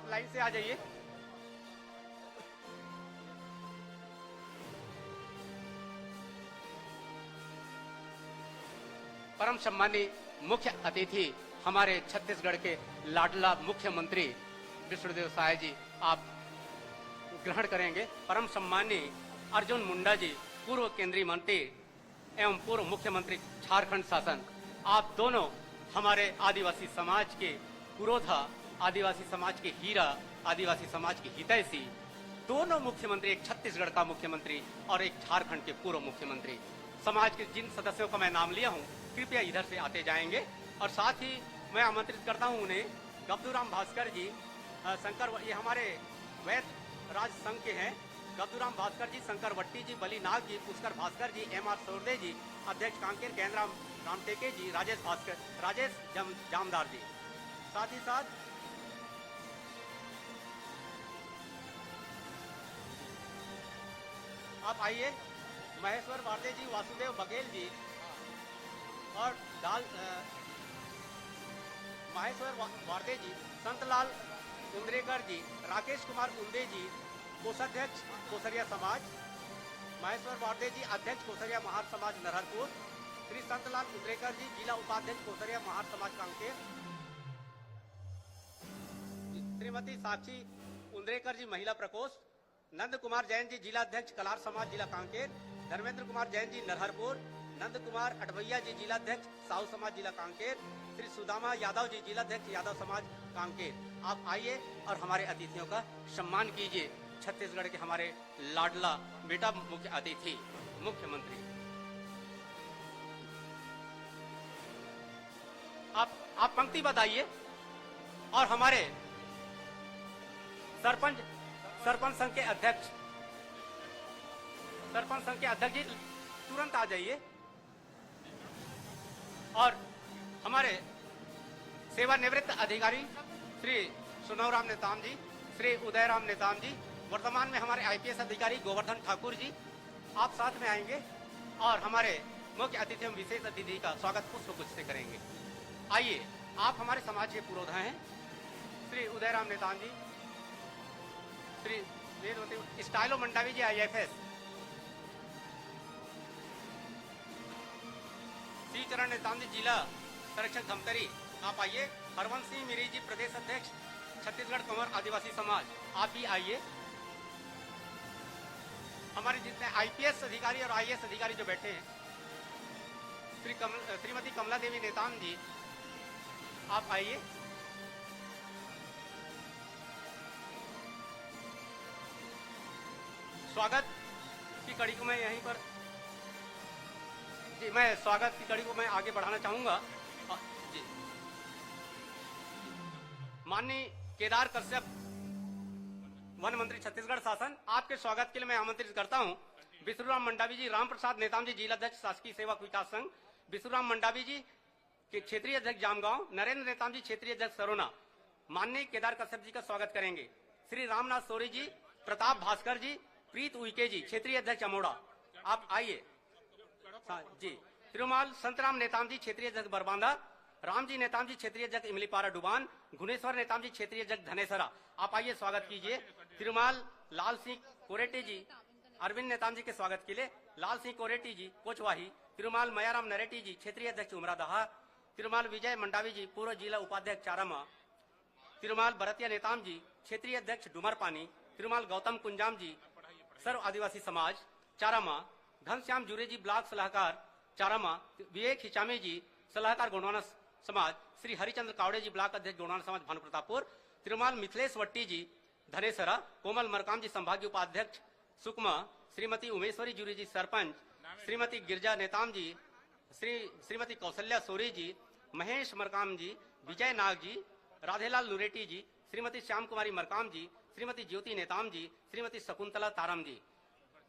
आप लाइन से आ जाइए। परम सम्मानीय मुख्य अतिथि हमारे छत्तीसगढ़ के लाडला मुख्यमंत्री विष्णुदेव साय जी, आप ग्रहण करेंगे। परम सम्मानीय अर्जुन मुंडा जी, पूर्व केंद्रीय मंत्री एवं पूर्व मुख्यमंत्री झारखंड शासन, आप दोनों हमारे आदिवासी समाज के पुरोधा, आदिवासी समाज के हीरा, आदिवासी समाज के हितैषी, दोनों मुख्यमंत्री, एक छत्तीसगढ़ का मुख्यमंत्री और एक झारखंड के पूर्व मुख्यमंत्री। समाज के जिन सदस्यों का मैं नाम लिया हूं, कृपया इधर से आते जाएंगे। और साथ ही मैं आमंत्रित करता हूं उन्हें गब्दूराम भास्कर जी, शंकर, ये हमारे वैद राज संघ के हैं, गब्दूराम भास्कर जी, शंकर वट्टी जी, बली नाग जी, पुष्कर भास्कर जी, एम.आर. सोरदे जी, अध्यक्ष कांकेर गैंदराम रामटेके जी, राजेश जामदार जी। साथ ही साथ आप आइए, महेश्वर वार्दे जी, वासुदेव बघेल जी और महेश्वर वार्दे जी, संतलाल उंद्रेकर जी, राकेश कुमार उंदे जी, कोषाध्यक्ष कोसरिया समाज, महेश्वर वार्दे जी, अध्यक्ष कोसरिया महार समाज नरहरपुर, श्री संतलाल उंद्रेकर जी, जिला उपाध्यक्ष कोसरिया महार समाज कांकेर, श्रीमती साक्षी उंद्रेकर जी, महिला प्रकोष्ठ, नंद कुमार जैन जी, जिला अध्यक्ष कलार समाज जिला कांकेर, धर्मेंद्र कुमार जैन जी, नरहरपुर, नंद कुमार अटवैया जी, जिला अध्यक्ष साहू समाज जिला कांकेर, श्री सुदामा यादव जी, जिला अध्यक्ष यादव समाज कांकेर। आप आइए और हमारे अतिथियों का सम्मान कीजिए। छत्तीसगढ़ के हमारे लाडला बेटा मुख्य अतिथि मुख्यमंत्री, आप पंक्ति बताइए। और हमारे सरपंच संघ के अध्यक्ष जी तुरंत आ जाइए। और हमारे सेवानिवृत्त अधिकारी श्री सुनौराम नेताम जी, श्री उदयराम नेताम जी, वर्तमान में हमारे आईपीएस अधिकारी गोवर्धन ठाकुर जी, आप साथ में आएंगे और हमारे मुख्य अतिथि एवं विशेष अतिथि का स्वागत पुष्पगुच्छ से करेंगे। आइए, आप हमारे समाज के पुरोधा हैं, श्री उदयराम नेताम जी, श्री वेदवती स्टाइलो मंडावी जी, IFS, श्री चरण नेताम जी, जिला संरक्षक धमतरी, आप आइए। हरवंश सिंह मिरी जी, प्रदेश अध्यक्ष छत्तीसगढ़ कंवर आदिवासी समाज, आप भी आइए। हमारे जितने IPS अधिकारी और IAS अधिकारी जो बैठे हैं, श्रीमती कमला देवी नेताम जी, आप आइए। स्वागत की कड़ी को मैं यहीं पर जी, मैं स्वागत की कड़ी को मैं आगे बढ़ाना चाहूंगा जी। माननीय केदार कश्यप, वन मंत्री छत्तीसगढ़ शासन, आपके स्वागत के लिए मैं आमंत्रित करता हूं विष्णुराम मंडावी जी, राम प्रसाद नेताम जी, जिला अध्यक्ष शासकीय सेवक विकास संघ, विष्णुराम मंडावी जी के क्षेत्रीय अध्यक्ष जामगांव, नरेंद्र नेताम जी, क्षेत्रीय अध्यक्ष सरोना, माननीय केदार कश्यप जी का स्वागत करेंगे। श्री रामनाथ सोरी जी, प्रताप भास्कर जी, प्रीत उइके जी, क्षेत्रीय अध्यक्ष अमोड़ा, आप आइए जी। तिरुमाल संतराम नेताम जी, क्षेत्रीय अध्यक्ष बरबांदा, राम जी नेताम जी, क्षेत्रीय अध्यक्ष इमलीपारा डुबान, गुणेश्वर नेताम जी, क्षेत्रीय अध्यक्ष धनेसरा, आप आइए, स्वागत कीजिए। तिरुमाल लाल सिंह कोरेटे जी, अरविंद नेताम जी के स्वागत के लिए लाल सिंह कोरेटी जी, कोचवाही, तिरुमाल मयाराम नरेटी जी, क्षेत्रीय अध्यक्ष उमरादहा, तिरुमाल विजय मंडावी जी, पूर्व जिला उपाध्यक्ष चारामा, तिरुमाल भरतिया नेताम जी, क्षेत्रीय अध्यक्ष डुमरपानी, तिरुमाल गौतम कुंजाम जी, सर्व आदिवासी समाज चारामा, घनश्याम जुरे जी, ब्लॉक सलाहकार चारामा, विवेक हिचामी जी, सलाहकार गोंडवाना समाज, श्री हरिचंद्र कावड़े जी, ब्लॉक अध्यक्ष गोंडवाना समाज भानु प्रतापपुर, तिरुमाल मिथिलेश वट्टी जी, धनेसरा, कोमल मरकाम जी, संभागीय उपाध्यक्ष सुकमा, श्रीमती उमेश्वरी जुरी जी, सरपंच, श्रीमती गिरजा नेताम जी, श्रीमती कौशल्या सोरी जी, महेश मरकाम जी, विजय नाग जी, राधेलाल लुरेटी जी, श्रीमती श्याम कुमारी मरकाम जी, श्रीमती ज्योति नेताम जी, श्रीमती शकुंतला तारम जी,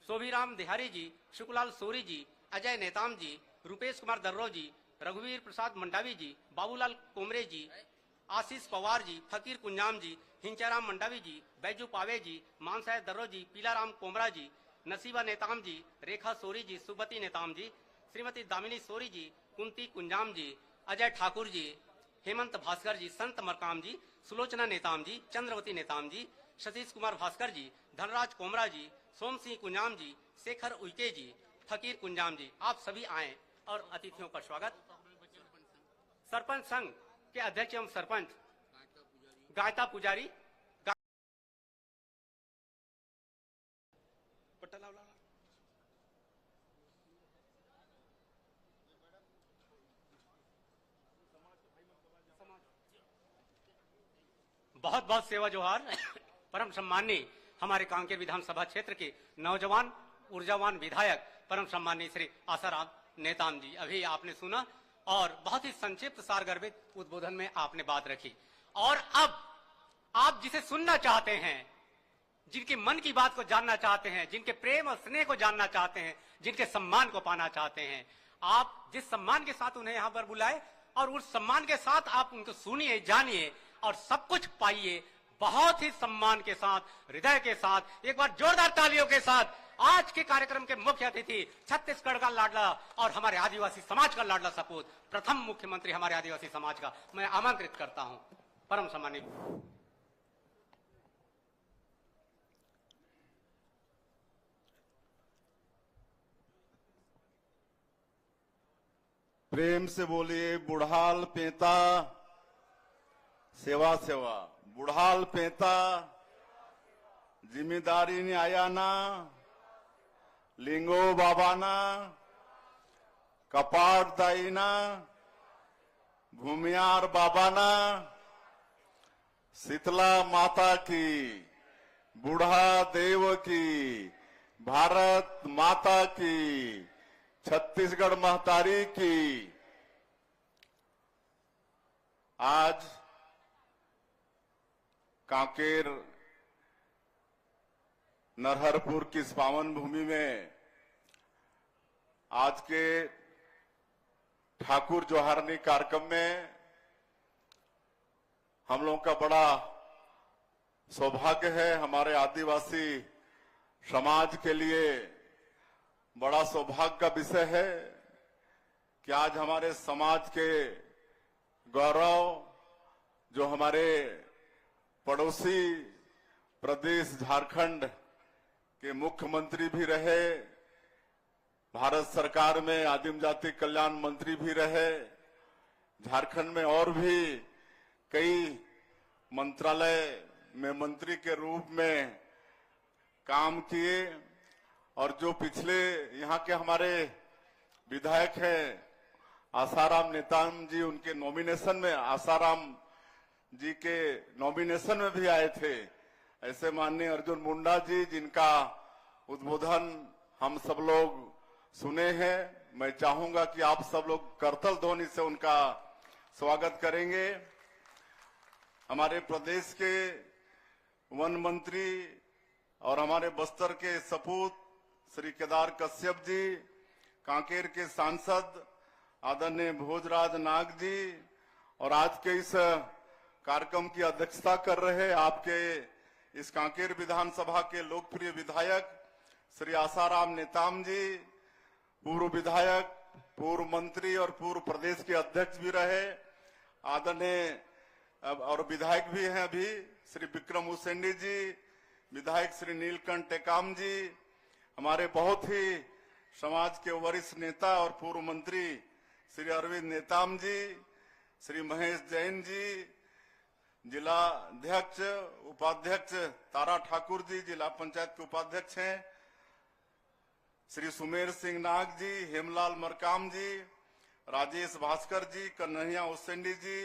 शोभीराम देहारी जी, शुक्लाल सोरी जी, अजय नेताम जी, रूपेश कुमार दर्रो जी, रघुवीर प्रसाद मंडावी जी, बाबूलाल कोमरे जी, आशीष पवार जी, फकीर कुंजाम जी, हिंचाराम मंडावी जी, बैजू पावे जी, मानसाय दर्रो जी, पीलाराम कोमरा जी, नसीबा नेताम जी, रेखा सोरी जी, सुबती नेताम जी, श्रीमती दामिनी सोरी जी, कुंती कुंजाम जी, अजय ठाकुर जी, हेमंत भास्कर जी, संत मरकाम जी, सुलोचना नेताम जी, चंद्रवती नेताम जी, सतीश कुमार भास्कर जी, धनराज कोमरा जी, सोम सिंह कुंजाम जी, शेखर उइके जी, फकीर कुंजाम जी, आप सभी आए और अतिथियों का स्वागत। सरपंच संघ के अध्यक्ष एवं सरपंच गायता पुजारी, बहुत बहुत सेवा जोहार। परम सम्माननीय हमारे कांकेर विधानसभा क्षेत्र के नौजवान ऊर्जावान विधायक परम सम्माननीय श्री आसाराम नेताम जी, अभी आपने सुना और बहुत ही संक्षिप्त सारगर्भित उद्बोधन में आपने बात रखी। और अब आप जिसे सुनना चाहते हैं, जिनके मन की बात को जानना चाहते हैं, जिनके प्रेम और स्नेह को जानना चाहते हैं, जिनके सम्मान को पाना चाहते हैं, आप जिस सम्मान के साथ उन्हें यहां पर बुलाए और उस सम्मान के साथ आप उनको सुनिए, जानिए और सब कुछ पाइए। बहुत ही सम्मान के साथ, हृदय के साथ, एक बार जोरदार तालियों के साथ आज के कार्यक्रम के मुख्य अतिथि, छत्तीसगढ़ का लाडला और हमारे आदिवासी समाज का लाडला सपूत, प्रथम मुख्यमंत्री हमारे आदिवासी समाज का मैं आमंत्रित करता हूं। परम सम्मानित प्रेम से बोलिए बुढ़ाल पेता सेवा सेवा। बुढ़ाल पेता जिम्मेदारी ने आया ना, लिंगो बाबाना कपाट दाईना, भूमियार बाबाना, शीतला माता की, बूढ़ा देव की, भारत माता की, छत्तीसगढ़ महतारी की। आज कांकेर नरहरपुर की इस पावन भूमि में आज के ठाकुर जोहारनी कार्यक्रम में हम लोगों का बड़ा सौभाग्य है। हमारे आदिवासी समाज के लिए बड़ा सौभाग्य का विषय है कि आज हमारे समाज के गौरव, जो हमारे पड़ोसी प्रदेश झारखंड के मुख्यमंत्री भी रहे, भारत सरकार में आदिम जाति कल्याण मंत्री भी रहे, झारखंड में और भी कई मंत्रालय में मंत्री के रूप में काम किए, और जो पिछले यहाँ के हमारे विधायक हैं आसाराम नेताम जी, उनके नॉमिनेशन में, आसाराम जी के नॉमिनेशन में भी आए थे। ऐसे माननीय अर्जुन मुंडा जी, जिनका उद्बोधन हम सब लोग सुने हैं, मैं चाहूंगा कि आप सब लोग करतल ध्वनि से उनका स्वागत करेंगे। हमारे प्रदेश के वन मंत्री और हमारे बस्तर के सपूत श्री केदार कश्यप जी, कांकेर के सांसद आदरणीय भोजराज नाग जी, और आज के इस कार्यक्रम की अध्यक्षता कर रहे आपके इस कांकेर विधानसभा के लोकप्रिय विधायक श्री आसाराम नेताम जी, पूर्व विधायक, पूर्व मंत्री और पूर्व प्रदेश के अध्यक्ष भी रहे, आदरणीय और विधायक भी हैं अभी श्री विक्रम उसेंडी जी, विधायक श्री नीलकंठ टेकाम जी, हमारे बहुत ही समाज के वरिष्ठ नेता और पूर्व मंत्री श्री अरविंद नेताम जी, श्री महेश जैन जी, जिला अध्यक्ष उपाध्यक्ष तारा ठाकुर जी, जिला पंचायत के उपाध्यक्ष हैं, श्री सुमेर सिंह नाग जी, हेमलाल मरकाम जी, राजेश भास्कर जी, कन्हैया उसेंडी जी,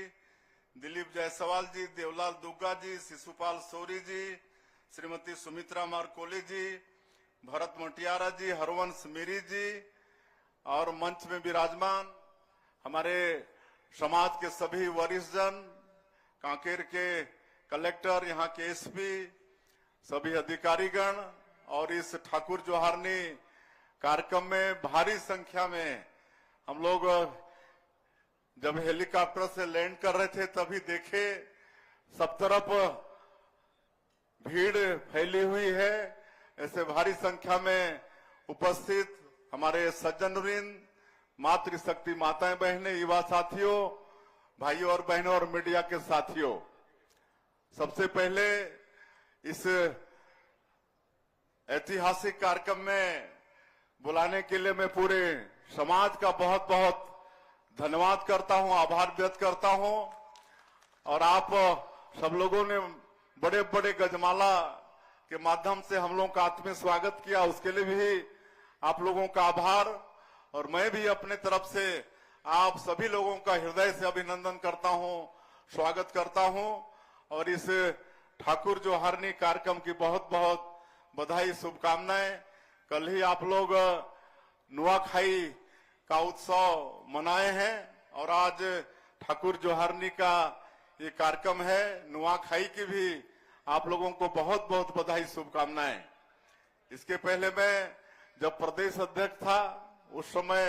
दिलीप जायसवाल जी, देवलाल दुग्गा जी, शिशुपाल सोरी जी, श्रीमती सुमित्रा मारकोली जी, भरत मटियारा जी, हरवंश मेरी जी, और मंच में विराजमान हमारे समाज के सभी वरिष्ठ जन, कांकेर के कलेक्टर, यहाँ के एसपी, सभी अधिकारीगण, और इस ठाकुर जोहारनी कार्यक्रम में भारी संख्या में हम लोग जब हेलीकॉप्टर से लैंड कर रहे थे तभी देखे सब तरफ भीड़ फैली हुई है। ऐसे भारी संख्या में उपस्थित हमारे सज्जनवृंद, मातृशक्ति माताएं बहनें, युवा साथियों, भाइयों और बहनों और मीडिया के साथियों, सबसे पहले इस ऐतिहासिक कार्यक्रम में बुलाने के लिए मैं पूरे समाज का बहुत बहुत धन्यवाद करता हूं, आभार व्यक्त करता हूं। और आप सब लोगों ने बड़े बड़े गजमाला के माध्यम से हम लोगों का आत्मीय स्वागत किया, उसके लिए भी आप लोगों का आभार। और मैं भी अपने तरफ से आप सभी लोगों का हृदय से अभिनंदन करता हूं, स्वागत करता हूं। और इस ठाकुर जोहारनी कार्यक्रम की बहुत बहुत बधाई, शुभकामनाएं। कल ही आप लोग नुआखाई का उत्सव मनाए हैं और आज ठाकुर जोहारनी का ये कार्यक्रम है। नुआखाई की भी आप लोगों को बहुत बहुत बधाई, शुभकामनाएं। इसके पहले मैं जब प्रदेश अध्यक्ष था उस समय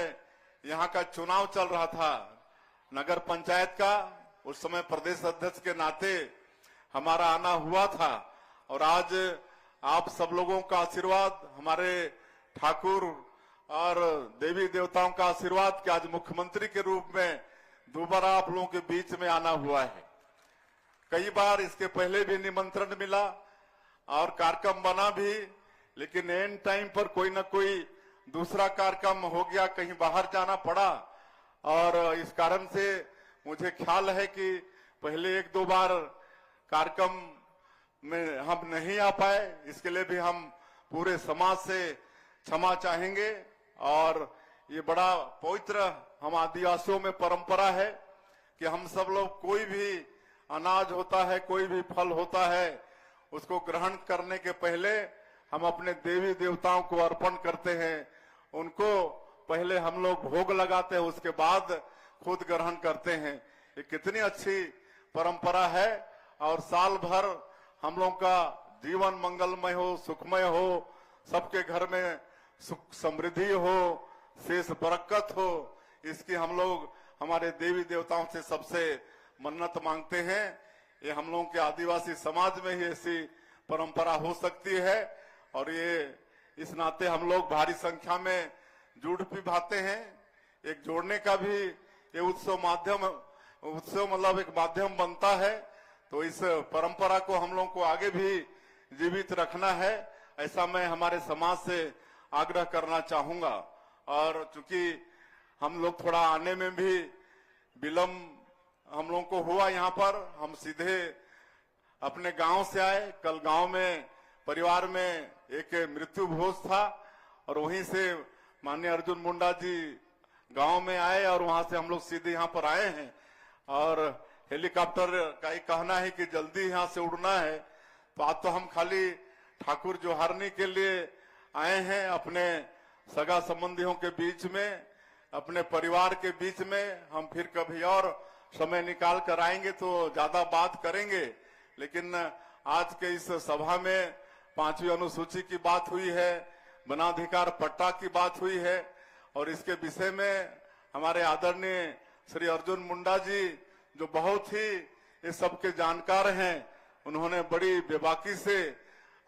यहाँ का चुनाव चल रहा था नगर पंचायत का। उस समय प्रदेश अध्यक्ष के नाते हमारा आना हुआ था और आज आप सब लोगों का आशीर्वाद, हमारे ठाकुर और देवी देवताओं का आशीर्वाद कि आज मुख्यमंत्री के रूप में दोबारा आप लोगों के बीच में आना हुआ है। कई बार इसके पहले भी निमंत्रण मिला और कार्यक्रम बना भी, लेकिन एंड टाइम पर कोई ना कोई दूसरा कार्यक्रम हो गया, कहीं बाहर जाना पड़ा। और इस कारण से मुझे ख्याल है कि पहले एक दो बार कार्यक्रम में हम नहीं आ पाए, इसके लिए भी हम पूरे समाज से क्षमा चाहेंगे। और ये बड़ा पवित्र हम आदिवासियों में परंपरा है कि हम सब लोग कोई भी अनाज होता है, कोई भी फल होता है, उसको ग्रहण करने के पहले हम अपने देवी देवताओं को अर्पण करते हैं। उनको पहले हम लोग भोग लगाते हैं, उसके बाद खुद ग्रहण करते हैं। ये कितनी अच्छी परंपरा है। और साल भर हम लोग का जीवन मंगलमय हो, सुखमय हो, सबके घर में सुख समृद्धि हो, शेष बरकत हो, इसकी हम लोग हमारे देवी देवताओं से सबसे मन्नत मांगते हैं। ये हम लोगों के आदिवासी समाज में ही ऐसी परंपरा हो सकती है और ये इस नाते हम लोग भारी संख्या में जुड़ भी भाते हैं। एक जोड़ने का भी ये उत्सव मतलब एक माध्यम बनता है। तो इस परंपरा को हम लोग को आगे भी जीवित रखना है, ऐसा मैं हमारे समाज से आग्रह करना चाहूंगा। और चूंकि हम लोग थोड़ा आने में भी विलम्ब हम लोगों को हुआ, यहाँ पर हम सीधे अपने गांव से आए। कल गांव में परिवार में एक मृत्यु भोज था और वहीं से माननीय अर्जुन मुंडा जी गांव में आए और वहां से हम लोग सीधे यहाँ पर आए हैं। और हेलीकॉप्टर का ही कहना है कि जल्दी यहाँ से उड़ना है। तो आज तो हम खाली ठाकुर जोहारनी के लिए आए हैं, अपने सगा संबंधियों के बीच में, अपने परिवार के बीच में। हम फिर कभी और समय निकाल कर आएंगे तो ज्यादा बात करेंगे, लेकिन आज के इस सभा में 5वीं अनुसूची की बात हुई है, वनाधिकार पट्टा की बात हुई है और इसके विषय में हमारे आदरणीय श्री अर्जुन मुंडा जी जो बहुत ही इस सबके जानकार हैं, उन्होंने बड़ी बेबाकी से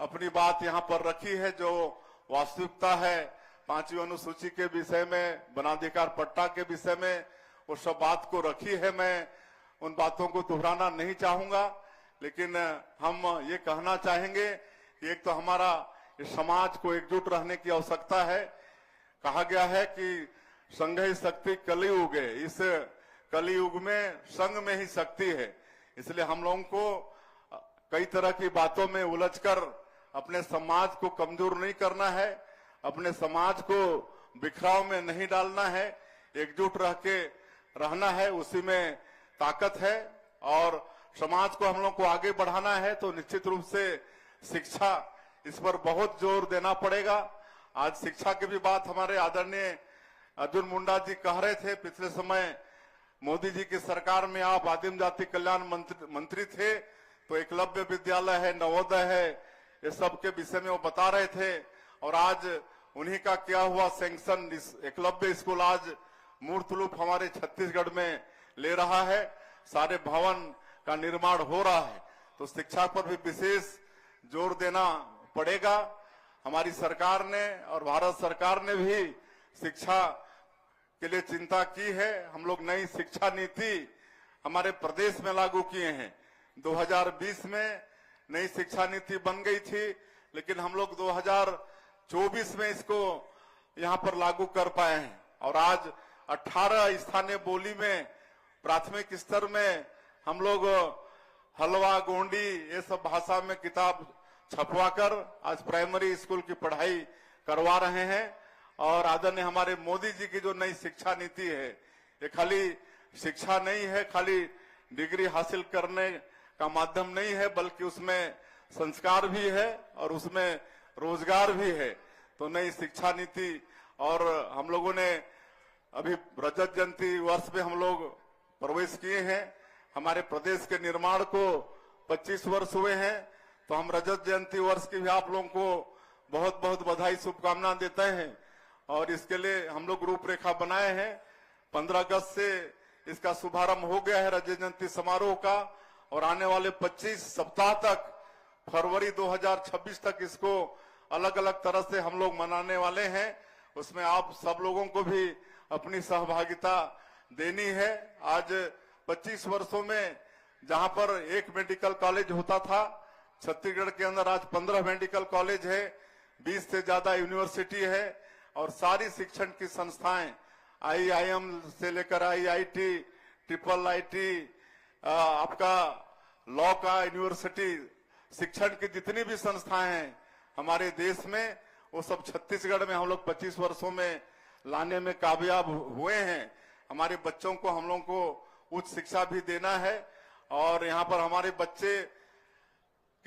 अपनी बात यहाँ पर रखी है। जो वास्तविकता है 5वीं अनुसूची के विषय में, वनाधिकार पट्टा के विषय में, वो सब बात को रखी है। मैं उन बातों को दोहराना नहीं चाहूंगा, लेकिन हम ये कहना चाहेंगे कि एक तो हमारा इस समाज को एकजुट रहने की आवश्यकता है। कहा गया है कि संघ ही शक्ति कलियुग है, इस कलियुग में संघ में ही शक्ति है। इसलिए हम लोगों को कई तरह की बातों में उलझकर अपने समाज को कमजोर नहीं करना है, अपने समाज को बिखराव में नहीं डालना है, एकजुट रह के रहना है, उसी में ताकत है। और समाज को हम लोग को आगे बढ़ाना है तो निश्चित रूप से शिक्षा, इस पर बहुत जोर देना पड़ेगा। आज शिक्षा की भी बात हमारे आदरणीय अर्जुन मुंडा जी कह रहे थे। पिछले समय मोदी जी की सरकार में आप आदिम जाति कल्याण मंत्री थे, तो एकलव्य विद्यालय है, नवोदय है, ये सब के विषय में वो बता रहे थे। और आज उन्हीं का क्या हुआ सैंक्शन, एकलव्य स्कूल आज मूर्त रूप हमारे छत्तीसगढ़ में ले रहा है, सारे भवन का निर्माण हो रहा है। तो शिक्षा पर भी विशेष जोर देना पड़ेगा। हमारी सरकार ने और भारत सरकार ने भी शिक्षा के लिए चिंता की है। हम लोग नई शिक्षा नीति हमारे प्रदेश में लागू किए हैं। 2020 में नई शिक्षा नीति बन गई थी, लेकिन हम लोग 2024 में इसको यहाँ पर लागू कर पाए हैं। और आज 18 स्थानीय बोली में प्राथमिक स्तर में हम लोग हलवा, गोंडी ये सब भाषा में किताब छपवाकर आज प्राइमरी स्कूल की पढ़ाई करवा रहे हैं। और आदरणीय हमारे मोदी जी की जो नई शिक्षा नीति है, ये खाली शिक्षा नहीं है, खाली डिग्री हासिल करने का माध्यम नहीं है, बल्कि उसमें संस्कार भी है और उसमें रोजगार भी है। तो नई शिक्षा नीति, और हम लोगों ने अभी रजत जयंती वर्ष में हम लोग प्रवेश किए हैं। हमारे प्रदेश के निर्माण को 25 वर्ष हुए हैं, तो हम रजत जयंती वर्ष की भी आप लोगों को बहुत बहुत बधाई, शुभकामनाएं देते हैं। और इसके लिए हम लोग रूपरेखा बनाए हैं। 15 अगस्त से इसका शुभारंभ हो गया है रजत जयंती समारोह का, और आने वाले 25 सप्ताह तक, फरवरी 2026 तक इसको अलग अलग तरह से हम लोग मनाने वाले हैं। उसमें आप सब लोगों को भी अपनी सहभागिता देनी है। आज 25 वर्षों में जहां पर एक मेडिकल कॉलेज होता था, छत्तीसगढ़ के अंदर आज 15 मेडिकल कॉलेज है, 20 से ज्यादा यूनिवर्सिटी है, और सारी शिक्षण की संस्थाएं IIM से लेकर IIT, IIIT, आपका लॉ का यूनिवर्सिटी, शिक्षण की जितनी भी संस्थाएं हैं हमारे देश में, वो सब छत्तीसगढ़ में हम लोग 25 वर्षों में लाने में कामयाब हुए हैं। हमारे बच्चों को, हम लोगों को उच्च शिक्षा भी देना है, और यहाँ पर हमारे बच्चे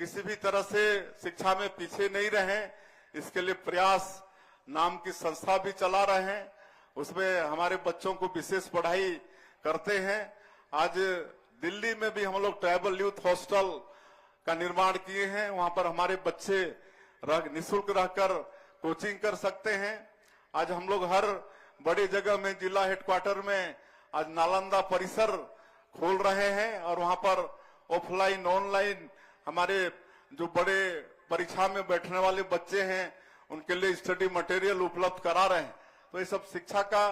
किसी भी तरह से शिक्षा में पीछे नहीं रहें, इसके लिए प्रयास नाम की संस्था भी चला रहे हैं। उसमें हमारे बच्चों को विशेष पढ़ाई करते हैं। आज दिल्ली में भी हम लोग ट्राइबल यूथ हॉस्टल का निर्माण किए हैं, वहां पर हमारे बच्चे निःशुल्क रहकर कोचिंग कर सकते हैं। आज हम लोग हर बड़ी जगह में, जिला हेडक्वार्टर में आज नालंदा परिसर खोल रहे हैं, और वहां पर ऑफलाइन ऑनलाइन हमारे जो बड़े परीक्षा में बैठने वाले बच्चे हैं उनके लिए स्टडी मटेरियल उपलब्ध करा रहे हैं। तो ये सब शिक्षा का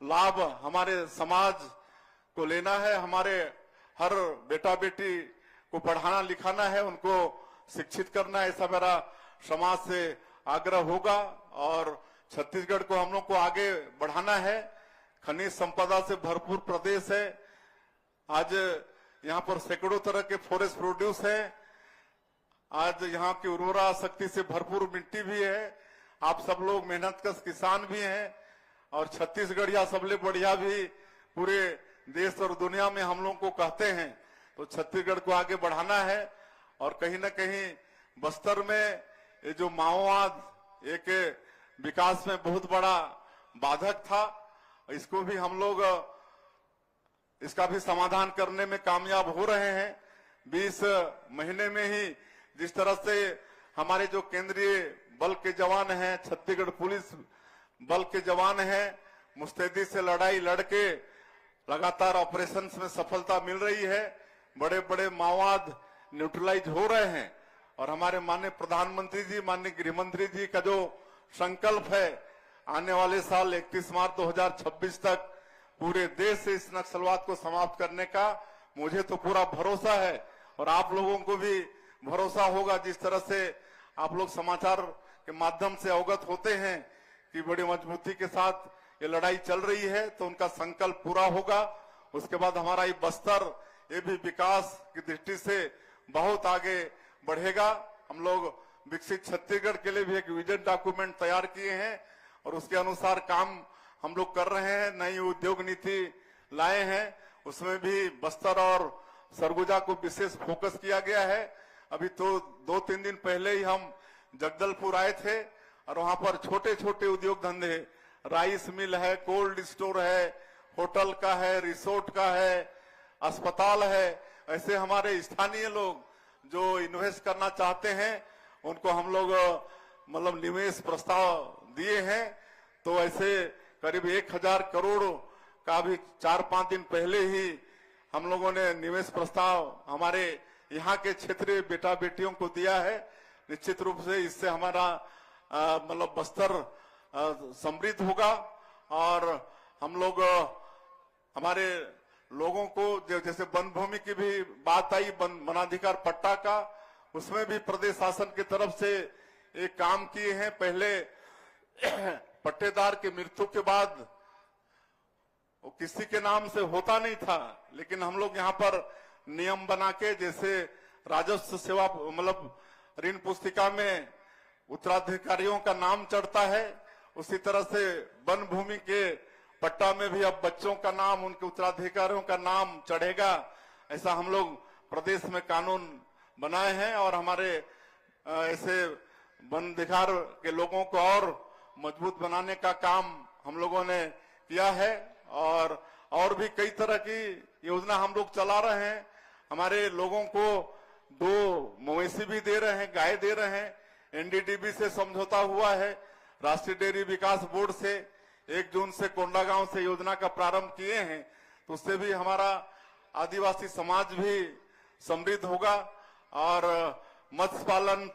लाभ हमारे समाज को लेना है, हमारे हर बेटा बेटी को पढ़ाना लिखाना है, उनको शिक्षित करना है, ऐसा मेरा समाज से आग्रह होगा। और छत्तीसगढ़ को हम लोग को आगे बढ़ाना है। खनिज संपदा से भरपूर प्रदेश है। आज यहाँ पर सैकड़ों तरह के फॉरेस्ट प्रोड्यूस है। आज यहाँ की उर्वरा शक्ति से भरपूर मिट्टी भी है। आप सब लोग मेहनतकश किसान भी हैं, और छत्तीसगढ़ या सबले बढ़िया भी पूरे देश और दुनिया में हम लोग को कहते हैं। तो छत्तीसगढ़ को आगे बढ़ाना है। और कहीं ना कहीं बस्तर में ये जो माओवाद एक विकास में बहुत बड़ा बाधक था, इसको भी हम लोग इसका भी समाधान करने में कामयाब हो रहे हैं। 20 महीने में ही जिस तरह से हमारे जो केंद्रीय बल के जवान हैं, छत्तीसगढ़ पुलिस बल के जवान हैं, मुस्तैदी से लड़ाई लड़के लगातार ऑपरेशंस में सफलता मिल रही है। बड़े बड़े माओवाद न्यूट्रलाइज हो रहे हैं। और हमारे माननीय प्रधानमंत्री जी, माननीय गृह मंत्री जी का जो संकल्प है, आने वाले साल 31 मार्च 2026 तक पूरे देश से इस नक्सलवाद को समाप्त करने का मुझे तो पूरा भरोसा है। और आप लोगों को भी भरोसा होगा, जिस तरह से आप लोग समाचार के माध्यम से अवगत होते हैं कि बड़ी मजबूती के साथ ये लड़ाई चल रही है, तो उनका संकल्प पूरा होगा। उसके बाद हमारा ये बस्तर, ये भी विकास की दृष्टि से बहुत आगे बढ़ेगा। हम लोग विकसित छत्तीसगढ़ के लिए भी एक विजन डॉक्यूमेंट तैयार किए हैं, और उसके अनुसार काम हम लोग कर रहे हैं। नई उद्योग नीति लाए हैं, उसमें भी बस्तर और सरगुजा को विशेष फोकस किया गया है। अभी तो 2-3 दिन पहले ही हम जगदलपुर आए थे, और वहां पर छोटे छोटे उद्योग धंधे, राइस मिल है, कोल्ड स्टोर है, होटल का है, रिसोर्ट का है, अस्पताल है, ऐसे हमारे स्थानीय लोग जो इन्वेस्ट करना चाहते हैं उनको हम लोग मतलब निवेश प्रस्ताव दिए हैं। तो ऐसे करीब 1000 करोड़ का भी 4-5 दिन पहले ही हम लोगों ने निवेश प्रस्ताव हमारे यहाँ के क्षेत्रीय बेटा बेटियों को दिया है। निश्चित रूप से इससे हमारा मतलब बस्तर समृद्ध होगा, और हम लोग हमारे लोगों को जैसे वन भूमि की भी बात आई, वनाधिकार पट्टा का, उसमें भी प्रदेश शासन की तरफ से एक काम किए हैं। पहले पट्टेदार की मृत्यु के बाद वो किसी के नाम से होता नहीं था, लेकिन हम लोग यहाँ पर नियम बना के, जैसे राजस्व सेवा मतलब ऋण पुस्तिका में उत्तराधिकारियों का नाम चढ़ता है, उसी तरह से वन भूमि के पट्टा में भी अब बच्चों का नाम, उनके उत्तराधिकारियों का नाम चढ़ेगा। ऐसा हम लोग प्रदेश में कानून बनाए हैं और हमारे ऐसे वन अधिकार के लोगों को और मजबूत बनाने का काम हम लोगों ने किया है। और भी कई तरह की योजना हम लोग चला रहे हैं। हमारे लोगों को 2 मवेशी भी दे रहे हैं, गाय दे रहे हैं। एनडीडीबी से समझौता हुआ है, राष्ट्रीय डेयरी विकास बोर्ड से 1 जून से कोंडागांव से योजना का प्रारंभ किए हैं, तो उससे भी हमारा आदिवासी समाज भी समृद्ध होगा। और मत्स्य पालन,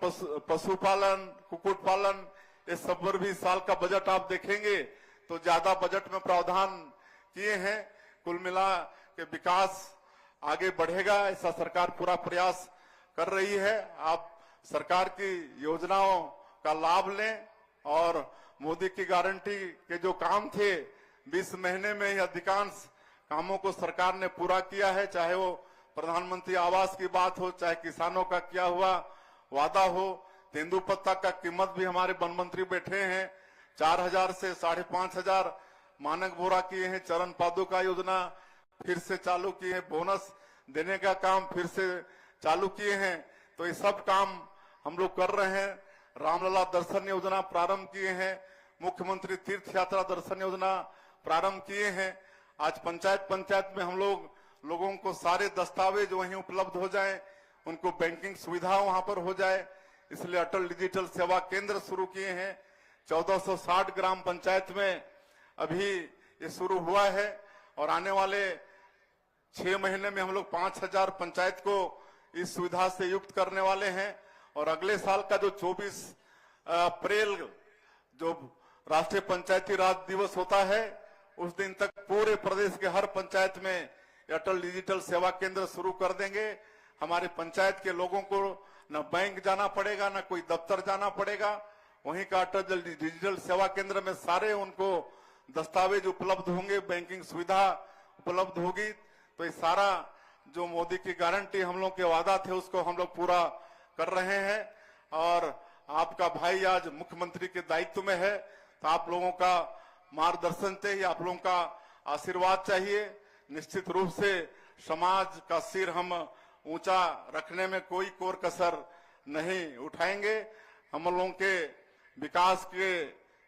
पशुपालन, कुक्कुट पालन, इस सब पर भी साल का बजट आप देखेंगे तो ज्यादा बजट में प्रावधान किए हैं। कुल मिला के विकास आगे बढ़ेगा, ऐसा सरकार पूरा प्रयास कर रही है। आप सरकार की योजनाओं का लाभ लें और मोदी की गारंटी के जो काम थे 20 महीने में ही अधिकांश कामों को सरकार ने पूरा किया है। चाहे वो प्रधानमंत्री आवास की बात हो, चाहे किसानों का किया हुआ वादा हो। तेंदुपत्ता का कीमत भी हमारे वन मंत्री बैठे हैं, 4000 से 5500 मानक बोरा किए हैं। चरण पादुका योजना फिर से चालू की है, बोनस देने का काम फिर से चालू किए हैं। तो ये सब काम हम लोग कर रहे हैं। रामलला दर्शन योजना प्रारंभ किए हैं, मुख्यमंत्री तीर्थ यात्रा दर्शन योजना प्रारंभ किए हैं। आज पंचायत में हम लोगों को सारे दस्तावेज वहीं उपलब्ध हो जाएं, उनको बैंकिंग सुविधा वहां पर हो जाए, इसलिए अटल डिजिटल सेवा केंद्र शुरू किए हैं। 1460 ग्राम पंचायत में अभी ये शुरू हुआ है और आने वाले 6 महीने में हम लोग 5000 पंचायत को इस सुविधा से युक्त करने वाले हैं। और अगले साल का जो 24 अप्रैल जो राष्ट्रीय पंचायती राज दिवस होता है, उस दिन तक पूरे प्रदेश के हर पंचायत में अटल डिजिटल सेवा केंद्र शुरू कर देंगे। हमारे पंचायत के लोगों को न बैंक जाना पड़ेगा, न कोई दफ्तर जाना पड़ेगा। वहीं का अटल डिजिटल सेवा केंद्र में सारे उनको दस्तावेज उपलब्ध होंगे, बैंकिंग सुविधा उपलब्ध होगी। तो ये सारा जो मोदी की गारंटी हम लोग के वादा थे उसको हम लोग पूरा कर रहे हैं। और आपका भाई आज मुख्यमंत्री के दायित्व में है, तो आप लोगों का मार्गदर्शन चाहिए, आप लोगों का आशीर्वाद चाहिए। निश्चित रूप से समाज का सिर हम ऊंचा रखने में कोई कोर कसर नहीं उठाएंगे। हम लोगों के विकास के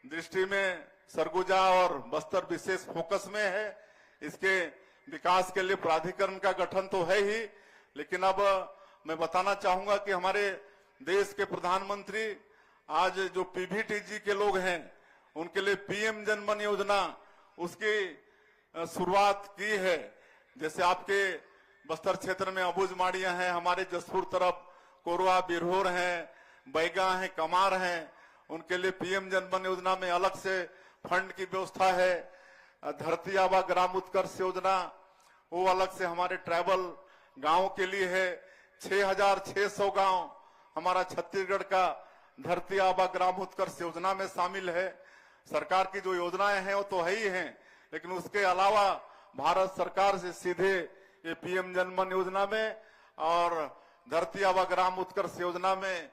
दृष्टि में सरगुजा और बस्तर विशेष फोकस में है। इसके विकास के लिए प्राधिकरण का गठन तो है ही, लेकिन अब मैं बताना चाहूंगा कि हमारे देश के प्रधानमंत्री आज जो पीवीटीजी के लोग हैं उनके लिए पीएम जनमन योजना उसकी शुरुआत की है। जैसे आपके बस्तर क्षेत्र में अबुझमाड़ियां हैं, हमारे जसपुर तरफ कोरवा, बिरहोर हैं, बैगा हैं, कमार हैं, उनके लिए पीएम जनमन योजना में अलग से फंड की व्यवस्था है। धरती आबा ग्राम उत्कर्ष योजना वो अलग से हमारे ट्राइबल गांव के लिए है। 6600 गांव हमारा छत्तीसगढ़ का धरती आबा ग्राम उत्कर्ष योजना में शामिल है। सरकार की जो योजनाएं हैं वो तो है ही हैं, लेकिन उसके अलावा भारत सरकार से सीधे ये पीएम जनमन योजना में और धरती आबा ग्राम उत्कर्ष योजना में,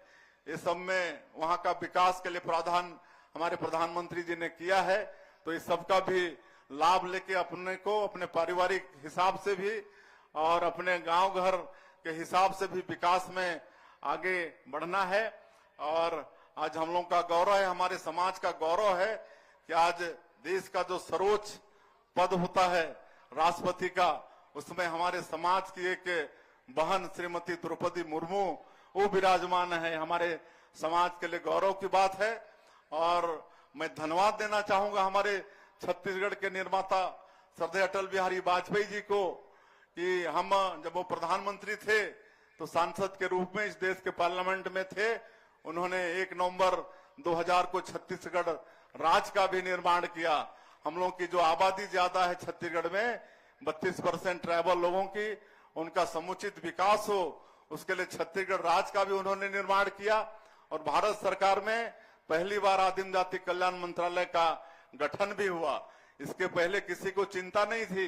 ये सब में वहां का विकास के लिए प्रावधान हमारे प्रधानमंत्री जी ने किया है। तो इस सबका भी लाभ लेके अपने को अपने पारिवारिक हिसाब से भी और अपने गांव घर के हिसाब से भी विकास में आगे बढ़ना है। और आज हम लोगों का गौरव है, हमारे समाज का गौरव है कि आज देश का जो सर्वोच्च पद होता है राष्ट्रपति का, उसमें हमारे समाज की एक बहन श्रीमती द्रौपदी मुर्मू वो विराजमान है। हमारे समाज के लिए गौरव की बात है। और मैं धन्यवाद देना चाहूंगा हमारे छत्तीसगढ़ के निर्माता श्रद्धेय अटल बिहारी वाजपेयी जी को कि हम जब वो प्रधानमंत्री थे तो सांसद के रूप में इस देश के पार्लियामेंट में थे। उन्होंने 1 नवंबर 2000 को छत्तीसगढ़ राज्य का भी निर्माण किया। हम लोग की जो आबादी ज्यादा है छत्तीसगढ़ में, 32% ट्राइबल लोगों की, उनका समुचित विकास हो, उसके लिए छत्तीसगढ़ राज्य का भी उन्होंने निर्माण किया। और भारत सरकार में पहली बार आदिम जाति कल्याण मंत्रालय का गठन भी हुआ। इसके पहले किसी को चिंता नहीं थी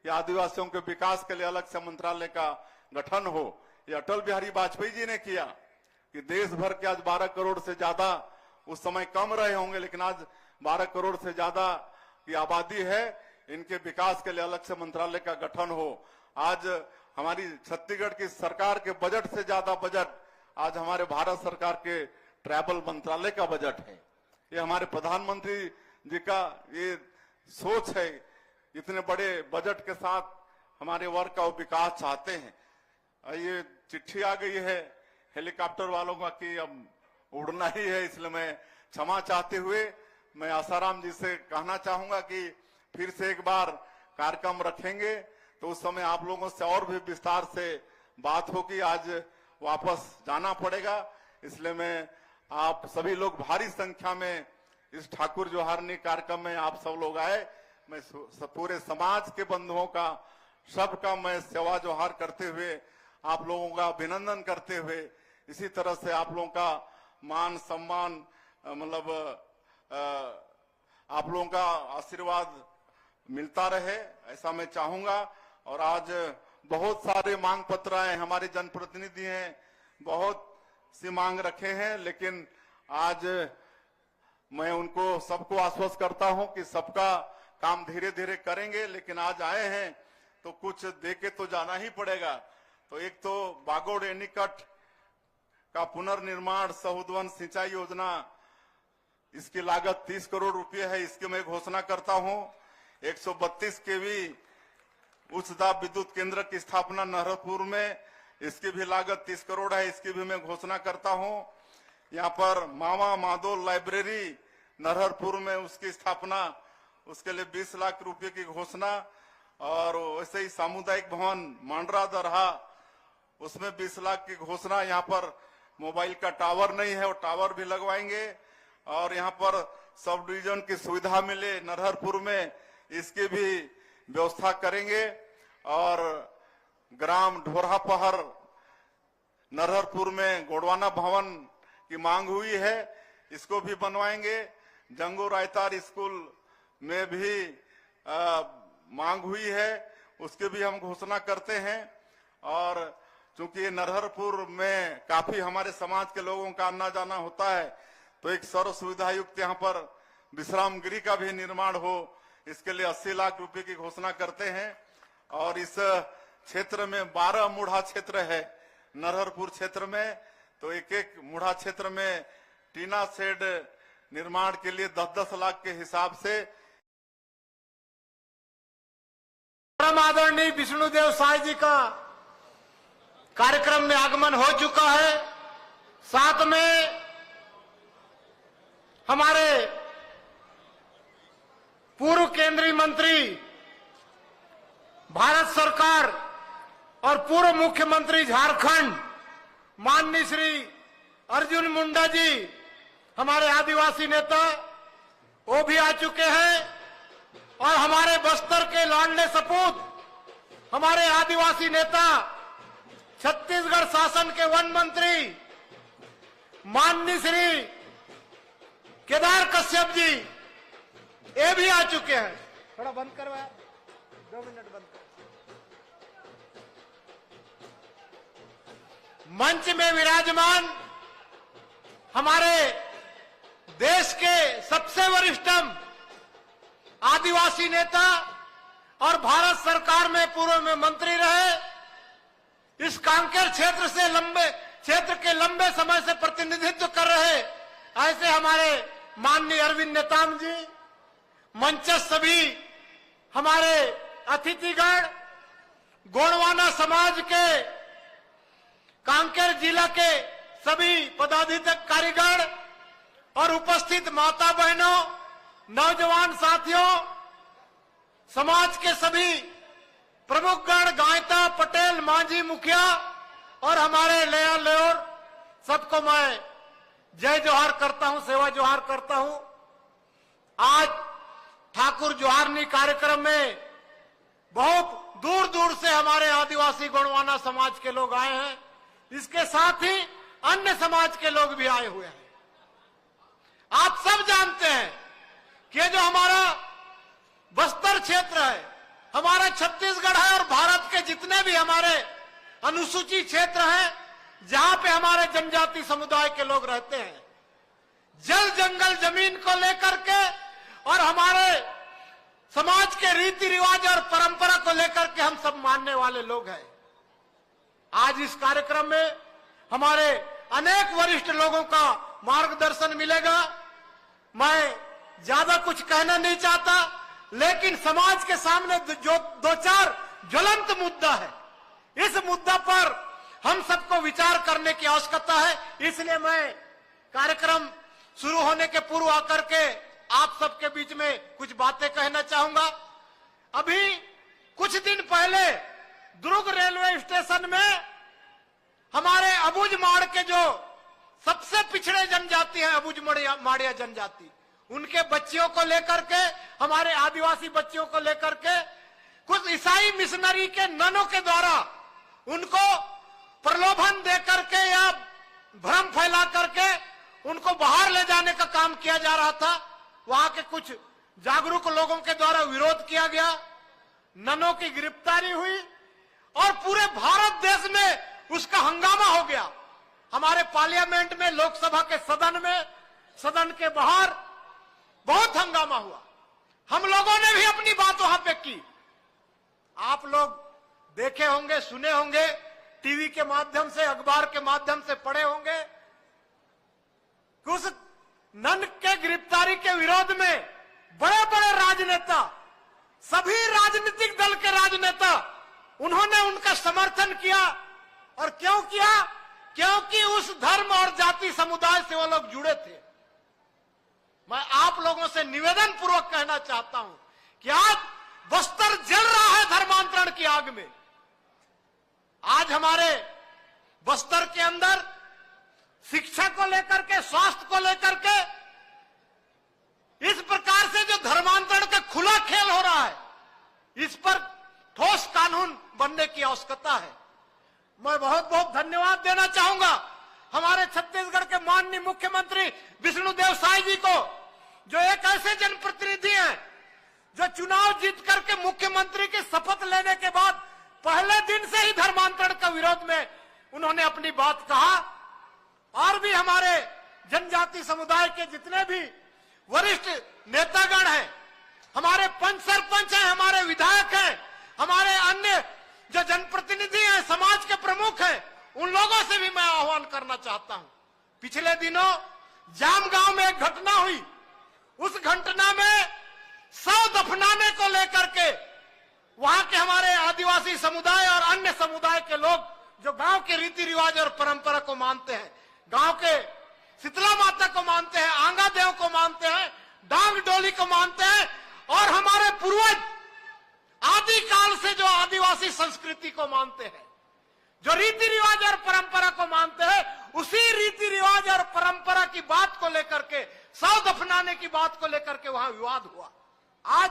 कि आदिवासियों के विकास के लिए अलग से मंत्रालय का गठन हो। ये अटल बिहारी वाजपेयी जी ने किया कि देश भर के आज 12 करोड़ से ज्यादा, उस समय कम रहे होंगे लेकिन आज 12 करोड़ से ज्यादा की आबादी है, इनके विकास के लिए अलग से मंत्रालय का गठन हो। आज हमारी छत्तीसगढ़ की सरकार के बजट से ज्यादा बजट आज हमारे भारत सरकार के ट्राइबल मंत्रालय का बजट है। ये हमारे प्रधानमंत्री जी का ये सोच है, इतने बड़े बजट के साथ हमारे वर्ग का वो विकास चाहते हैं। ये चिट्ठी आ गई है हेलीकॉप्टर वालों का कि अब उड़ना ही है, इसलिए मैं क्षमा चाहते हुए मैं आसाराम जी से कहना चाहूंगा कि फिर से एक बार कार्यक्रम रखेंगे तो उस समय आप लोगों से और भी विस्तार से बात होगी। आज वापस जाना पड़ेगा, इसलिए मैं आप सभी लोग भारी संख्या में इस ठाकुर जोहारनी कार्यक्रम में आप सब लोग आए। मैं पूरे समाज के बंधुओं का, सबका मैं सेवा जोहार करते हुए, आप लोगों का अभिनंदन करते हुए, इसी तरह से आप लोगों का मान सम्मान, मतलब आप लोगों का आशीर्वाद मिलता रहे, ऐसा मैं चाहूंगा। और आज बहुत सारे मांग पत्र आए, हमारे जनप्रतिनिधि हैं, बहुत सी मांग रखे हैं, लेकिन आज मैं उनको सबको आश्वस्त करता हूं कि सबका काम धीरे धीरे करेंगे। लेकिन आज आए हैं तो कुछ देके तो जाना ही पड़ेगा। तो एक तो बागोड़ एनीकट का पुनर्निर्माण सहुद्वन सिंचाई योजना, इसकी लागत 30 करोड़ रुपए है, इसकी मैं घोषणा करता हूं। 132 केवी उच्च दाब विद्युत केंद्र की स्थापना नरहरपुर में, इसकी भी लागत 30 करोड़ है, इसकी भी मैं घोषणा करता हूं। यहाँ पर मामा माधो लाइब्रेरी नरहरपुर में, उसकी स्थापना, उसके लिए 20 लाख रुपए की घोषणा। और वैसे ही सामुदायिक भवन मांडरा दरहा, उसमें 20 लाख की घोषणा। यहाँ पर मोबाइल का टावर नहीं है, वो टावर भी लगवाएंगे। और यहाँ पर सब डिवीजन की सुविधा मिले नरहरपुर में, इसकी भी व्यवस्था करेंगे। और ग्राम ढोरापहर नरहरपुर में गोडवाना भवन की मांग हुई है, इसको भी बनवाएंगे। जंगू रायतार स्कूल में भी मांग हुई है, उसके भी हम घोषणा करते हैं। और चूंकि नरहरपुर में काफी हमारे समाज के लोगों का आना जाना होता है, तो एक सर्व सुविधा युक्त यहाँ पर विश्राम गृह का भी निर्माण हो, इसके लिए 80 लाख रुपए की घोषणा करते हैं। और इस क्षेत्र में 12 मूढ़ा क्षेत्र है नरहरपुर क्षेत्र में, तो एक एक मूढ़ा क्षेत्र में टीना शेड निर्माण के लिए 10-10 लाख के हिसाब से। परम आदरणीय विष्णुदेव साय जी का कार्यक्रम में आगमन हो चुका है। साथ में हमारे पूर्व केंद्रीय मंत्री, भारत सरकार और पूर्व मुख्यमंत्री झारखंड माननीय श्री अर्जुन मुंडा जी, हमारे आदिवासी नेता, वो भी आ चुके हैं। और हमारे बस्तर के लाडले सपूत, हमारे आदिवासी नेता, छत्तीसगढ़ शासन के वन मंत्री माननीय श्री केदार कश्यप जी, ये भी आ चुके हैं। थोड़ा बंद करवाया, 2 मिनट बंद कर। मंच में विराजमान हमारे देश के सबसे वरिष्ठतम आदिवासी नेता और भारत सरकार में पूर्व में मंत्री रहे, इस कांकेर क्षेत्र के लंबे समय से प्रतिनिधित्व कर रहे ऐसे हमारे माननीय अरविंद नेताम जी, मंचस्थ सभी हमारे अतिथिगण, गोंडवाना समाज के, कांकेर जिला के सभी पदाधिकारीगण और उपस्थित माता बहनों, नौजवान साथियों, समाज के सभी प्रमुखगण, गायता, पटेल, मांझी, मुखिया और हमारे लेया लेओर, सबको मैं जय जोहार करता हूं, सेवा जोहार करता हूं। आज ठाकुर जोहारनी कार्यक्रम में बहुत दूर दूर से हमारे आदिवासी गोंडवाना समाज के लोग आए हैं। इसके साथ ही अन्य समाज के लोग भी आए हुए हैं। आप सब जानते हैं कि जो हमारा बस्तर क्षेत्र है, हमारा छत्तीसगढ़ है और भारत के जितने भी हमारे अनुसूचित क्षेत्र हैं, जहां पे हमारे जनजाति समुदाय के लोग रहते हैं, जल जंगल जमीन को लेकर के और हमारे समाज के रीति रिवाज और परंपरा को लेकर के हम सब मानने वाले लोग हैं। आज इस कार्यक्रम में हमारे अनेक वरिष्ठ लोगों का मार्गदर्शन मिलेगा। मैं ज्यादा कुछ कहना नहीं चाहता, लेकिन समाज के सामने जो दो चार ज्वलंत मुद्दा है, इस मुद्दा पर हम सबको विचार करने की आवश्यकता है। इसलिए मैं कार्यक्रम शुरू होने के पूर्व आकर के आप सबके बीच में कुछ बातें कहना चाहूंगा। अभी कुछ दिन पहले दुर्ग रेलवे स्टेशन में हमारे अबुझ माड़ के जो सबसे पिछड़े जनजाति हैं, अबुझ माड़िया जनजाति, उनके बच्चियों को लेकर के, हमारे आदिवासी बच्चियों को लेकर के कुछ ईसाई मिशनरी के ननों के द्वारा उनको प्रलोभन दे करके या भ्रम फैला करके उनको बाहर ले जाने का काम किया जा रहा था। वहां के कुछ जागरूक लोगों के द्वारा विरोध किया गया, ननों की गिरफ्तारी हुई और पूरे भारत देश में उसका हंगामा हो गया। हमारे पार्लियामेंट में, लोकसभा के सदन में, सदन के बाहर बहुत हंगामा हुआ। हम लोगों ने भी अपनी बात वहां पे की। आप लोग देखे होंगे, सुने होंगे, टीवी के माध्यम से, अखबार के माध्यम से पढ़े होंगे कि उस नन के गिरफ्तारी के विरोध में बड़े बड़े राजनेता, सभी राजनीतिक दल के राजनेता, उन्होंने उनका समर्थन किया। और क्यों किया? क्योंकि उस धर्म और जाति समुदाय से वो लोग जुड़े थे। मैं आप लोगों से निवेदन पूर्वक कहना चाहता हूं कि आज बस्तर जल रहा है धर्मांतरण की आग में। आज हमारे बस्तर के अंदर शिक्षा को लेकर के, स्वास्थ्य को लेकर के, इस प्रकार से जो धर्मांतरण का खुला खेल हो रहा है, इस पर ठोस कानून बनने की आवश्यकता है। मैं बहुत बहुत धन्यवाद देना चाहूंगा हमारे छत्तीसगढ़ के माननीय मुख्यमंत्री विष्णुदेव साय जी को, जो एक ऐसे जनप्रतिनिधि हैं जो चुनाव जीत करके मुख्यमंत्री की शपथ लेने के बाद पहले दिन से ही धर्मांतरण का विरोध में उन्होंने अपनी बात कहा। और भी हमारे जनजाति समुदाय के जितने भी वरिष्ठ नेतागण हैं, हमारे पंच सरपंच हैं, हमारे विधायक हैं, हमारे अन्य जो जनप्रतिनिधि हैं, समाज के प्रमुख हैं, उन लोगों से भी मैं आह्वान करना चाहता हूं। पिछले दिनों जाम गांव में एक घटना हुई। उस घटना में 100 दफनाने को लेकर के वहां के हमारे आदिवासी समुदाय और अन्य समुदाय के लोग जो गांव के रीति रिवाज और परंपरा को मानते हैं, गांव के शीतला माता को मानते हैं, आंगा देव को मानते हैं, डांग डोली को मानते हैं, और हमारे पूर्वज आदिकाल से जो आदिवासी संस्कृति को मानते हैं, जो रीति रिवाज और परंपरा को मानते हैं, उसी रीति रिवाज और परंपरा की बात को लेकर के, 100 दफनाने की बात को लेकर के वहां विवाद हुआ। आज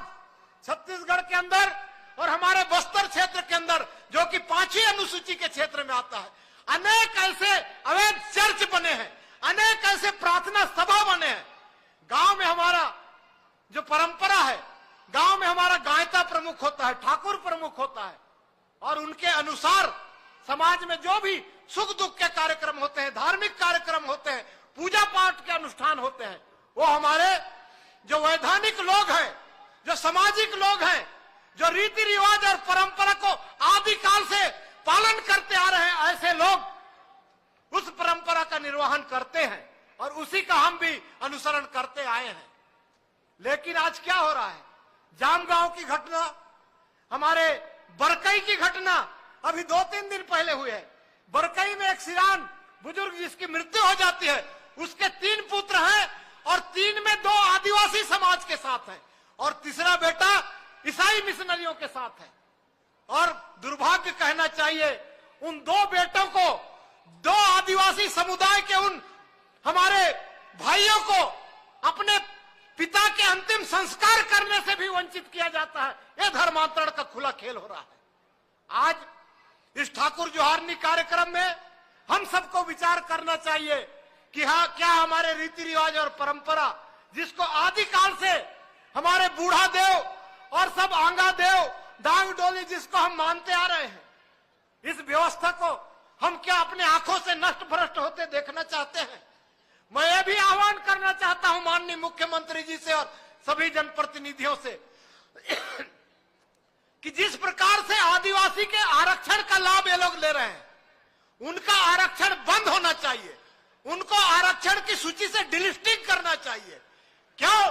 छत्तीसगढ़ के अंदर और हमारे बस्तर क्षेत्र के अंदर, जो कि 5वीं अनुसूची के क्षेत्र में आता है, अनेक ऐसे अवैध चर्च बने हैं, अनेक ऐसे प्रार्थना सभा बने हैं। गांव में हमारा जो परंपरा है, गांव में हमारा गायता प्रमुख होता है, ठाकुर प्रमुख होता है, और उनके अनुसार समाज में जो भी सुख दुख के कार्यक्रम होते हैं, धार्मिक कार्यक्रम होते हैं, पूजा पाठ के अनुष्ठान होते हैं, वो हमारे जो वैधानिक लोग हैं, जो सामाजिक लोग हैं, जो रीति रिवाज और परंपरा को आदिकाल से पालन करते आ रहे हैं, ऐसे लोग उस परंपरा का निर्वहन करते हैं और उसी का हम भी अनुसरण करते आए हैं। लेकिन आज क्या हो रहा है? जामगांव की घटना, हमारे बरकई की घटना अभी 2-3 दिन पहले हुई है। बरकई में एक सिरान बुजुर्ग जिसकी मृत्यु हो जाती है, उसके 3 पुत्र हैं और 3 में 2 आदिवासी समाज के साथ हैं और तीसरा बेटा ईसाई मिशनरियों के साथ है। और दुर्भाग्य कहना चाहिए, उन 2 बेटों को 2 आदिवासी समुदाय के उन हमारे भाइयों को अपने पिता के अंतिम संस्कार करने से भी वंचित किया जाता है। यह धर्मांतरण का खुला खेल हो रहा है। आज इस ठाकुर जोहारनी कार्यक्रम में हम सबको विचार करना चाहिए कि हाँ, क्या हमारे रीति रिवाज और परंपरा, जिसको आदिकाल से हमारे बूढ़ा देव और सब आंगा देव, डांग डोली जिसको हम मानते आ रहे हैं, इस व्यवस्था को हम क्या अपने आंखों से नष्ट भ्रष्ट होते देखना चाहते हैं? मैं ये भी आह्वान करना चाहता हूं माननीय मुख्यमंत्री जी से और सभी जनप्रतिनिधियों से कि जिस प्रकार से आदिवासी के आरक्षण का लाभ ये लोग ले रहे हैं, उनका आरक्षण बंद होना चाहिए। उनको आरक्षण की सूची से डिलिस्टिंग करना चाहिए। क्यों?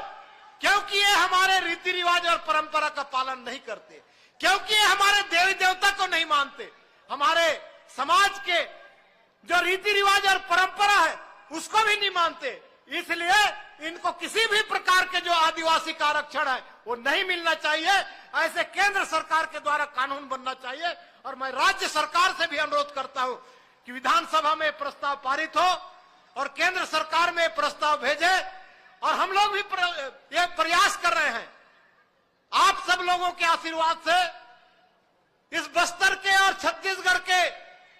क्योंकि ये हमारे रीति रिवाज और परंपरा का पालन नहीं करते, क्योंकि ये हमारे देवी देवता को नहीं मानते, हमारे समाज के जो रीति रिवाज और परंपरा है उसको भी नहीं मानते। इसलिए इनको किसी भी प्रकार के जो आदिवासी का आरक्षण है वो नहीं मिलना चाहिए। ऐसे केंद्र सरकार के द्वारा कानून बनना चाहिए। और मैं राज्य सरकार से भी अनुरोध करता हूं कि विधानसभा में प्रस्ताव पारित हो और केंद्र सरकार में प्रस्ताव भेजे। और हम लोग भी ये प्रयास कर रहे हैं, आप सब लोगों के आशीर्वाद से, इस बस्तर के और छत्तीसगढ़ के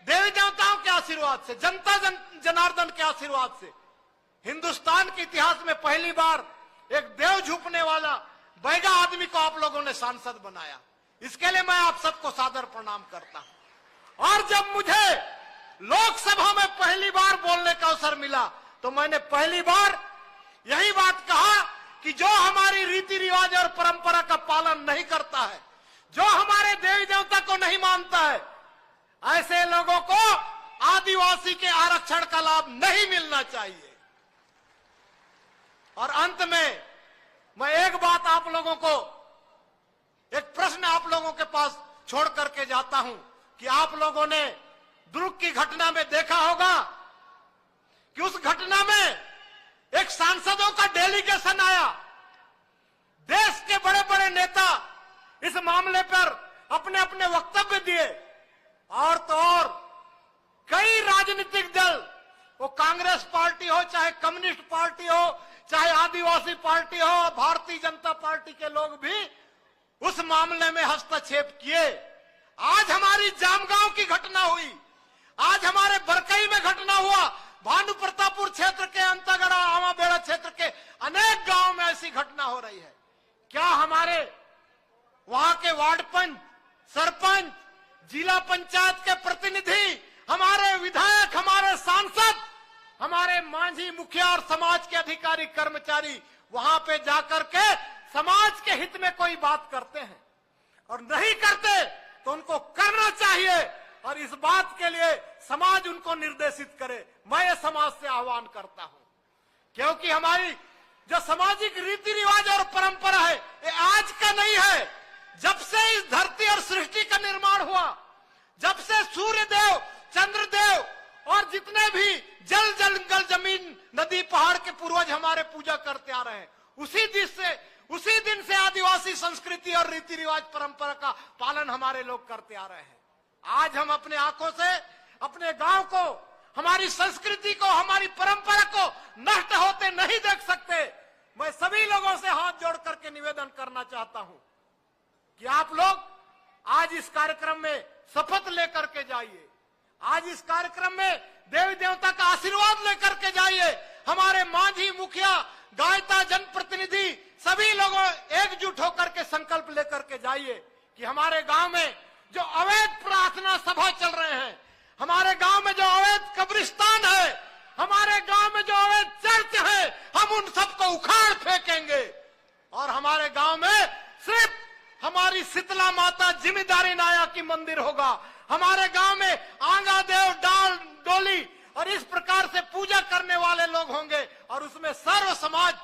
देवी देवताओं के आशीर्वाद से, जनता जनार्दन के आशीर्वाद से, हिंदुस्तान के इतिहास में पहली बार एक देव झुकने वाला बैगा आदमी को आप लोगों ने सांसद बनाया। इसके लिए मैं आप सबको सादर प्रणाम करता हूं। और जब मुझे लोकसभा में पहली बार बोलने का अवसर मिला तो मैंने पहली बार यही बात कहा कि जो हमारी रीति रिवाज और परंपरा का पालन नहीं करता है, जो हमारे देवी देवता को नहीं मानता है, ऐसे लोगों को आदिवासी के आरक्षण का लाभ नहीं मिलना चाहिए। और अंत में मैं एक बात आप लोगों को, एक प्रश्न आप लोगों के पास छोड़ करके जाता हूं कि आप लोगों ने दुर्ग की घटना में देखा होगा कि उस घटना में एक सांसदों का डेलीगेशन आया। देश के बड़े बड़े नेता इस मामले पर अपने अपने वक्तव्य दिए। और तो और कई राजनीतिक दल, वो कांग्रेस पार्टी हो, चाहे कम्युनिस्ट पार्टी हो, चाहे आदिवासी पार्टी हो, भारतीय जनता पार्टी के लोग भी उस मामले में हस्तक्षेप किए। आज हमारी जामगांव की घटना हुई, आज हमारे बरकई में घटना हुआ, भानु प्रतापपुर क्षेत्र के, अंतागढ़, आमाबेड़ा क्षेत्र के अनेक गांवों में ऐसी घटना हो रही है। क्या हमारे वहां के वार्ड पंच, सरपंच, जिला पंचायत के प्रतिनिधि, हमारे विधायक, हमारे सांसद, हमारे मांझी, मुखिया और समाज के अधिकारी कर्मचारी वहां पे जाकर के समाज के हित में कोई बात करते हैं? और नहीं करते तो उनको करना चाहिए और इस बात के लिए समाज उनको निर्देशित करे। मैं ये समाज से आह्वान करता हूं, क्योंकि हमारी जो सामाजिक रीति रिवाज और परंपरा है ये आज का नहीं है। जब से इस धरती और सृष्टि का निर्माण हुआ, जब से सूर्य देव, चंद्र देव और जितने भी जल, जंगल, जमीन, नदी, पहाड़ के पूर्वज हमारे पूजा करते आ रहे हैं, उसी दिन से आदिवासी संस्कृति और रीति रिवाज परंपरा का पालन हमारे लोग करते आ रहे हैं। आज हम अपने आंखों से अपने गांव को, हमारी संस्कृति को, हमारी परंपरा को नष्ट होते नहीं देख सकते। मैं सभी लोगों से हाथ जोड़ करके निवेदन करना चाहता हूं कि आप लोग आज इस कार्यक्रम में शपथ लेकर के जाइए। आज इस कार्यक्रम में देवी देवता का आशीर्वाद लेकर के जाइए। हमारे मांझी, मुखिया, गायता, जनप्रतिनिधि सभी लोगों एकजुट होकर के संकल्प लेकर के जाइए कि हमारे गांव में जो अवैध प्रार्थना सभा चल रहे हैं, हमारे गांव में जो अवैध कब्रिस्तान है, हमारे गांव में जो अवैध चर्च है, हम उन सबको उखाड़ फेंकेंगे। और हमारे गांव में सिर्फ हमारी शीतला माता जिम्मेदारी नाया की मंदिर होगा। हमारे गांव में आंगा देव, डाल डोली और इस प्रकार से पूजा करने वाले लोग होंगे और उसमें सर्व समाज,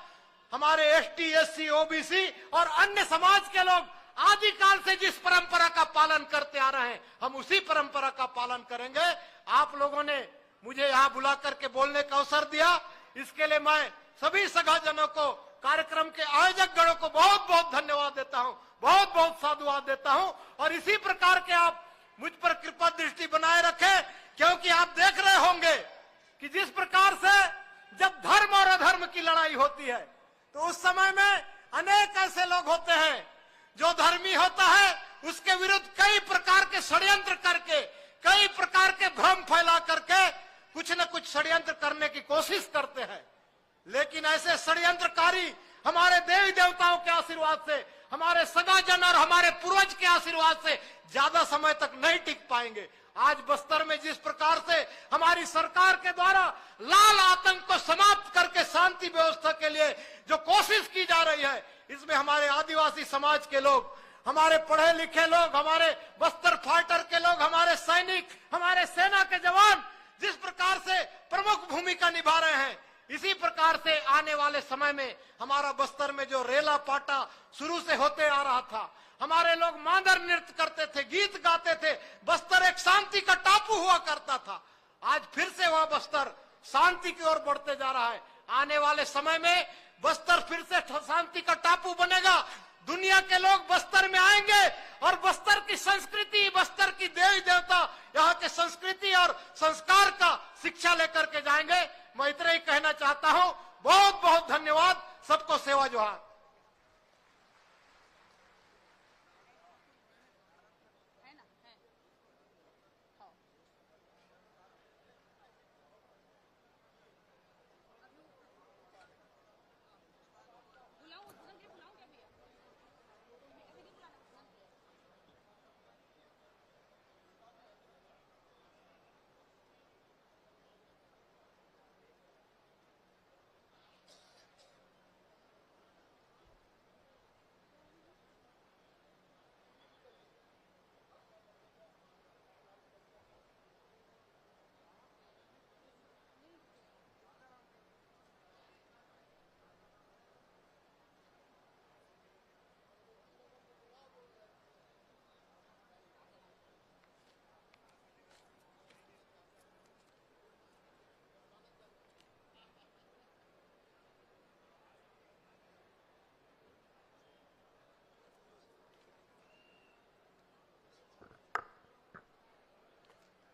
हमारे एसटी, एससी, ओबीसी और अन्य समाज के लोग आदिकाल से जिस परंपरा का पालन करते आ रहे हैं, हम उसी परंपरा का पालन करेंगे। आप लोगों ने मुझे यहाँ बुला करके बोलने का अवसर दिया, इसके लिए मैं सभी सगाजनों को, कार्यक्रम के आयोजक गणों को बहुत बहुत धन्यवाद देता हूँ, बहुत बहुत साधुवाद देता हूँ। और इसी प्रकार के आप मुझ पर कृपा दृष्टि बनाए रखें, क्योंकि आप देख रहे होंगे कि जिस प्रकार से जब धर्म और अधर्म की लड़ाई होती है तो उस समय में अनेक ऐसे लोग होते हैं जो धर्मी होता है, उसके विरुद्ध कई प्रकार के षड्यंत्र करके, कई प्रकार के भ्रम फैला करके कुछ न कुछ षड्यंत्र करने की कोशिश करते हैं। लेकिन ऐसे षड्यंत्रकारी हमारे देवी देवताओं के आशीर्वाद से, हमारे सगाजन और हमारे पूर्वज के आशीर्वाद से ज्यादा समय तक नहीं टिक पाएंगे। आज बस्तर में जिस प्रकार से हमारी सरकार के द्वारा लाल आतंक को समाप्त करके शांति व्यवस्था के लिए जो कोशिश की जा रही है, इसमें हमारे आदिवासी समाज के लोग, हमारे पढ़े लिखे लोग, हमारे बस्तर फाइटर के लोग, हमारे सैनिक, हमारे सेना के जवान जिस प्रकार से प्रमुख भूमिका निभा रहे हैं, इसी प्रकार से आने वाले समय में हमारा बस्तर में जो रेला पाटा शुरू से होते आ रहा था, हमारे लोग मांदर नृत्य करते थे, गीत गाते थे, बस्तर एक शांति का टापू हुआ करता था। आज फिर से वह बस्तर शांति की ओर बढ़ते जा रहा है। आने वाले समय में बस्तर फिर से शांति का टापू बनेगा। दुनिया के लोग बस्तर में आएंगे और बस्तर की संस्कृति, बस्तर की देवी देवता, यहाँ के संस्कृति और संस्कार का शिक्षा लेकर के जाएंगे। मैं इतना ही कहना चाहता हूँ। बहुत बहुत धन्यवाद। सबको सेवा जोहार।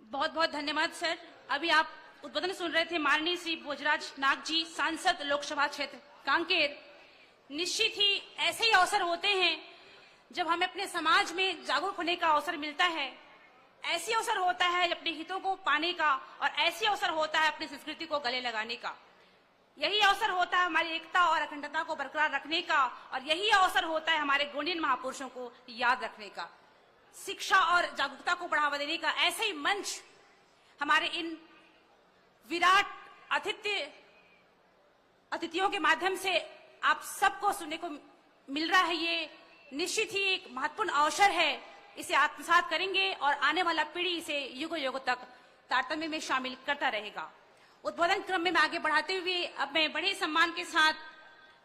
बहुत बहुत धन्यवाद सर। अभी आप उद्बोधन सुन रहे थे माननीय श्री भोजराज नाग जी, सांसद लोकसभा क्षेत्र कांकेर। निश्चित ही ऐसे ही अवसर होते हैं जब हमें अपने समाज में जागरूक होने का अवसर मिलता है। ऐसी अवसर होता है अपने हितों को पाने का, और ऐसी अवसर होता है अपनी संस्कृति को गले लगाने का। यही अवसर होता है हमारी एकता और अखंडता को बरकरार रखने का, और यही अवसर होता है हमारे गुणीन महापुरुषों को याद रखने का, शिक्षा और जागरूकता को बढ़ावा देने का। ऐसे ही मंच हमारे इन विराट अतिथियों के माध्यम से आप सबको सुनने को मिल रहा है। ये निश्चित ही एक महत्वपूर्ण अवसर है। इसे आत्मसात करेंगे और आने वाला पीढ़ी इसे युगों युगों तक तारतम्य में शामिल करता रहेगा। उद्बोधन क्रम में आगे बढ़ाते हुए अब मैं बड़े सम्मान के साथ